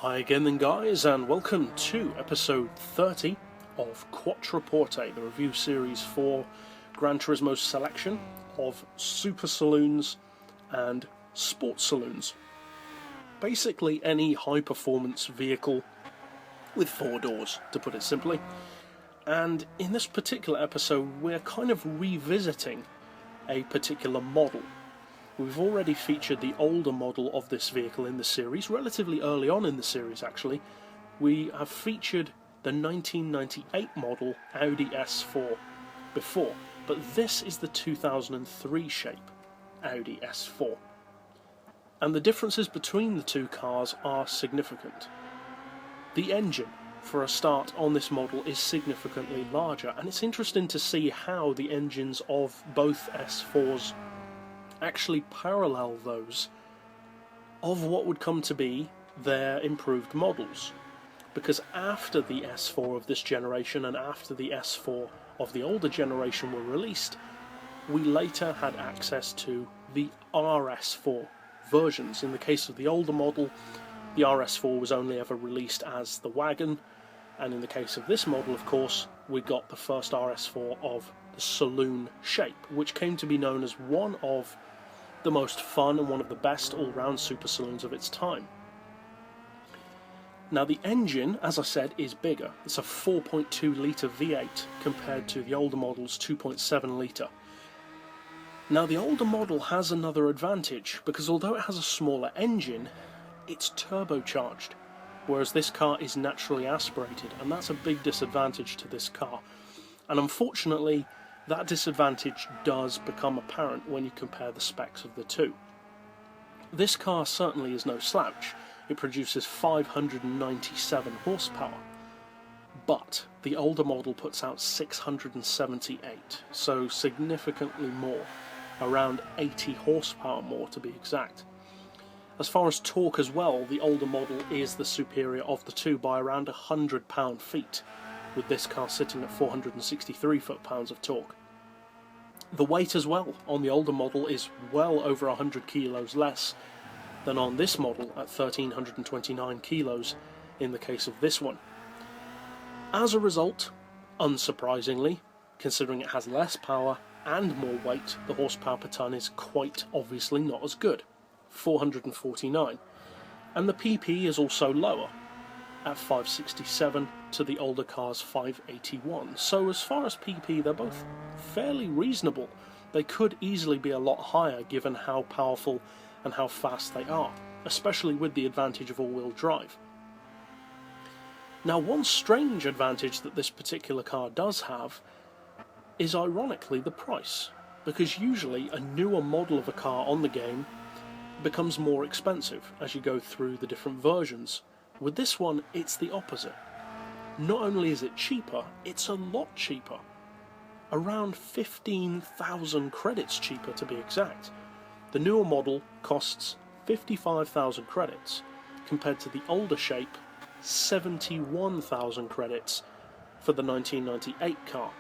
Hi again then guys, and welcome to episode 30 of Quattroporte, the review series for Gran Turismo's selection of super saloons and sports saloons. Basically any high performance vehicle with four doors, to put it simply. And in this particular episode we're kind of revisiting a particular model. We've already featured the older model of this vehicle in the series, relatively early on in the series actually. We have featured the 1998 model Audi S4 before, but this is the 2003 shape Audi S4. And the differences between the two cars are significant. The engine, for a start, on this model is significantly larger, and it's interesting to see how the engines of both S4s actually parallel those of what would come to be their improved models. Because after the S4 of this generation and after the S4 of the older generation were released, we later had access to the RS4 versions. In the case of the older model, the RS4 was only ever released as the wagon, and in the case of this model, of course, we got the first RS4 of the saloon shape, which came to be known as one of the most fun and one of the best all-round super saloons of its time. Now the engine, as I said, is bigger. It's a 4.2 litre V8 compared to the older model's 2.7 litre. Now the older model has another advantage, because although it has a smaller engine, it's turbocharged, whereas this car is naturally aspirated, and that's a big disadvantage to this car. And unfortunately, that disadvantage does become apparent when you compare the specs of the two. This car certainly is no slouch. It produces 597 horsepower, but the older model puts out 678, so significantly more, around 80 horsepower more to be exact. As far as torque as well, the older model is the superior of the two by around 100 pound-feet, with this car sitting at 463 foot-pounds of torque. The weight as well on the older model is well over 100 kilos less than on this model at 1329 kilos in the case of this one. As a result, unsurprisingly, considering it has less power and more weight, the horsepower per tonne is quite obviously not as good, 449, and the PP is also lower at 567 to the older car's 581. So as far as PP, they're both fairly reasonable. They could easily be a lot higher given how powerful and how fast they are, especially with the advantage of all-wheel drive. Now, one strange advantage that this particular car does have is ironically the price, because usually a newer model of a car on the game becomes more expensive as you go through the different versions. With this one, it's the opposite. Not only is it cheaper, it's a lot cheaper. Around 15,000 credits cheaper to be exact. The newer model costs 55,000 credits, compared to the older shape, 71,000 credits for the 1998 car.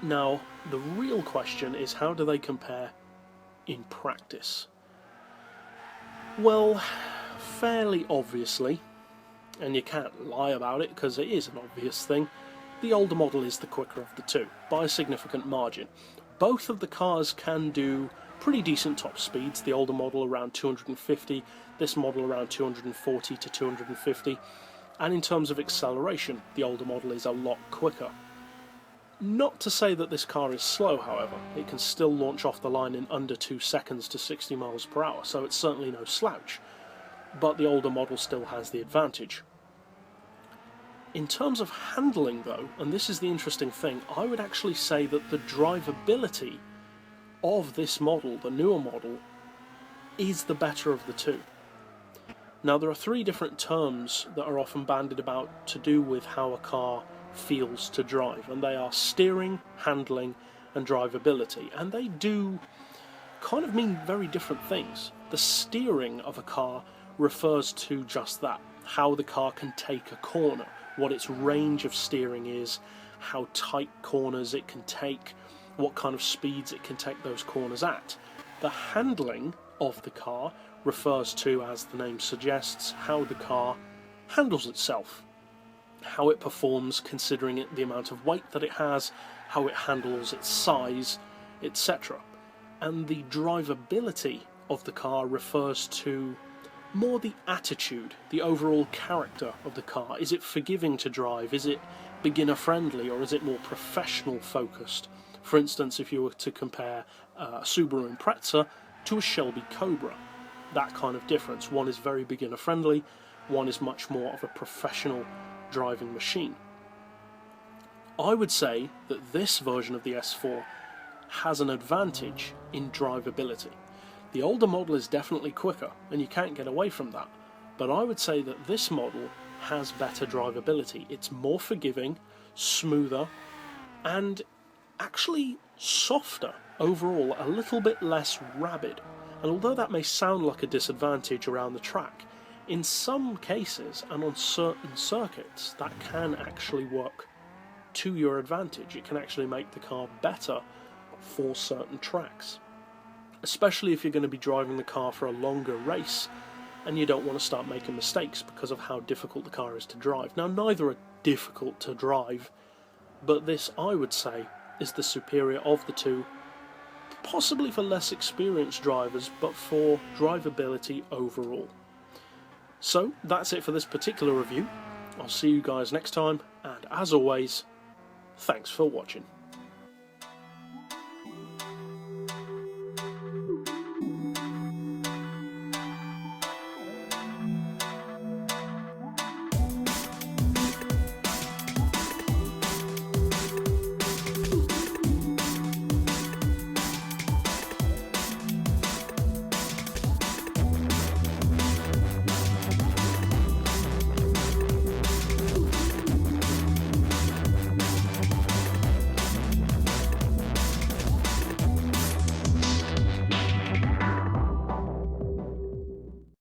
Now, the real question is, how do they compare in practice? Well, fairly obviously, and you can't lie about it because it is an obvious thing, the older model is the quicker of the two, by a significant margin. Both of the cars can do pretty decent top speeds, the older model around 250, this model around 240 to 250, and in terms of acceleration, the older model is a lot quicker. Not to say that this car is slow, however. It can still launch off the line in under 2 seconds to 60 miles per hour, so it's certainly no slouch. But the older model still has the advantage. In terms of handling though, and this is the interesting thing, I would actually say that the drivability of this model, the newer model, is the better of the two. Now there are three different terms that are often bandied about to do with how a car feels to drive, and they are steering, handling, and drivability, and they do kind of mean very different things. The steering of a car refers to just that, how the car can take a corner, what its range of steering is, how tight corners it can take, what kind of speeds it can take those corners at. The handling of the car refers to, as the name suggests, how the car handles itself, how it performs considering the amount of weight that it has, how it handles its size, etc. And the drivability of the car refers to more the attitude, the overall character of the car. Is it forgiving to drive? Is it beginner friendly, or is it more professional focused? For instance, if you were to compare a Subaru Impreza to a Shelby Cobra, that kind of difference. One is very beginner friendly, one is much more of a professional driving machine. I would say that this version of the S4 has an advantage in drivability. The older model is definitely quicker, and you can't get away from that, but I would say that this model has better drivability. It's more forgiving, smoother, and actually softer overall, a little bit less rabid. And although that may sound like a disadvantage around the track, in some cases and on certain circuits that can actually work to your advantage. It can actually make the car better for certain tracks, especially if you're going to be driving the car for a longer race and you don't want to start making mistakes because of how difficult the car is to drive. Now, neither are difficult to drive, but this, I would say, is the superior of the two, possibly for less experienced drivers, but for drivability overall. So that's it for this particular review. I'll see you guys next time, and as always, thanks for watching.